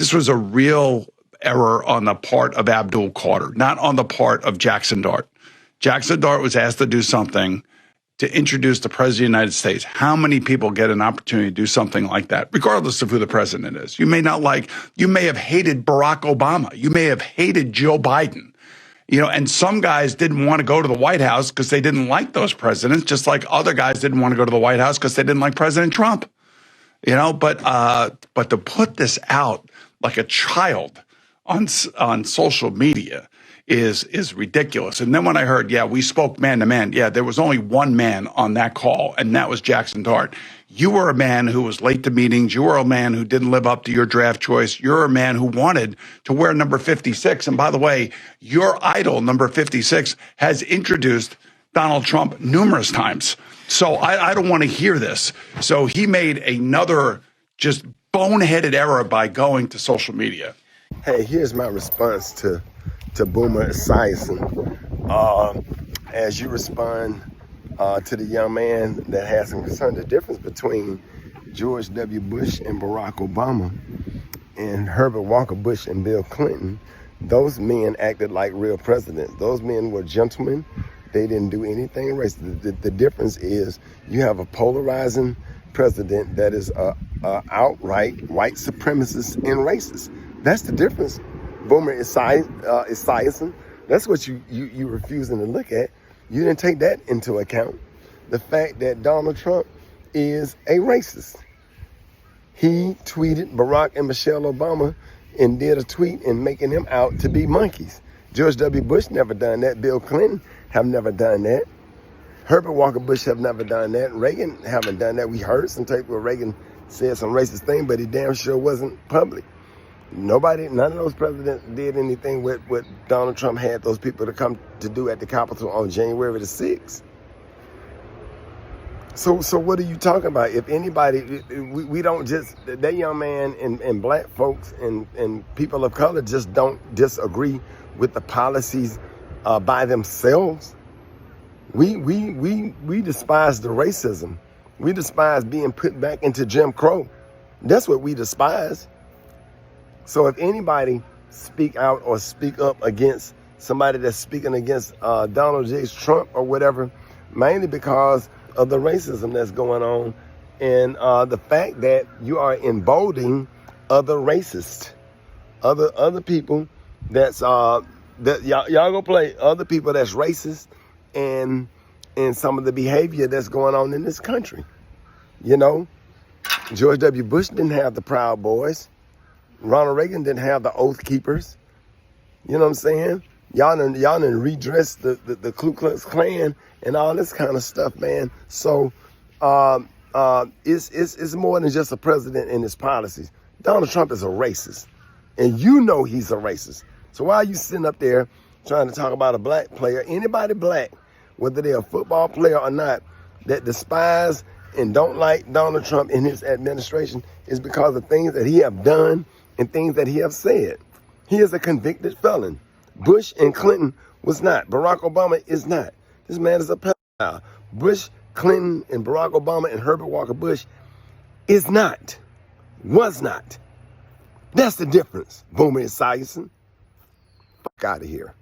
This was a real error on the part of Abdul, not on the part of Jaxson Dart. Jaxson Dart was asked to do something to introduce the president of the United States. How many people get an opportunity to do something like that, regardless of who the president is? You may have hated Barack Obama. You may have hated Joe Biden. And some guys didn't want to go to the White House because they didn't like those presidents, just like other guys didn't want to go to the White House because they didn't like President Trump. But to put this out like a child on social media is ridiculous. And then when I heard, we spoke man to man. Yeah, there was only one man on that call, and that was Jaxson Dart. You were a man who was late to meetings. You were a man who didn't live up to your draft choice. You're a man who wanted to wear number 56. And by the way, your idol, number 56, has introduced Donald Trump numerous times. So I don't want to hear this. So he made another just boneheaded error by going to social media. Hey, here's my response to Boomer Esiason. As you respond to the young man that has some concern, the difference between George W. Bush and Barack Obama and Herbert Walker Bush and Bill Clinton, those men acted like real presidents. Those men were gentlemen. They didn't do anything racist. The difference is you have a polarizing president that is outright white supremacist and racist. That's the difference. Boomer Esiason. That's what you refusing to look at. You didn't take that into account. The fact that Donald Trump is a racist. He tweeted Barack and Michelle Obama and did a tweet and making them out to be monkeys. George W. Bush never done that. Bill Clinton have never done that. Herbert Walker Bush have never done that. Reagan haven't done that. We heard some tape where Reagan said some racist thing, but he damn sure wasn't public. None of those presidents did anything with what Donald Trump had those people to come to do at the Capitol on January the 6th. So what are you talking about? If anybody, we don't just, that young man and black folks and people of color just don't disagree with the policies by themselves. We despise the racism. We despise being put back into Jim Crow. That's what we despise. So if anybody speak out or speak up against somebody that's speaking against Donald J. Trump or whatever, mainly because of the racism that's going on and the fact that you are emboldening other racists, other people that's that y'all go play other people that's racist and some of the behavior that's going on in this country. George W. Bush didn't have the Proud Boys. Ronald Reagan didn't have the Oath Keepers. You know what I'm saying? Y'all done redressed the Ku Klux Klan and all this kind of stuff, man. So it's more than just a president and his policies. Donald Trump is a racist, and you know he's a racist. So why are you sitting up there trying to talk about a black player, anybody black, whether they're a football player or not, that despise and don't like Donald Trump and his administration is because of things that he have done and things that he have said. He is a convicted felon. Bush and Clinton was not. Barack Obama is not. This man is a pedophile. Bush, Clinton, and Barack Obama and Herbert Walker Bush is not. Was not. That's the difference. Boomer Esiason. Fuck out of here.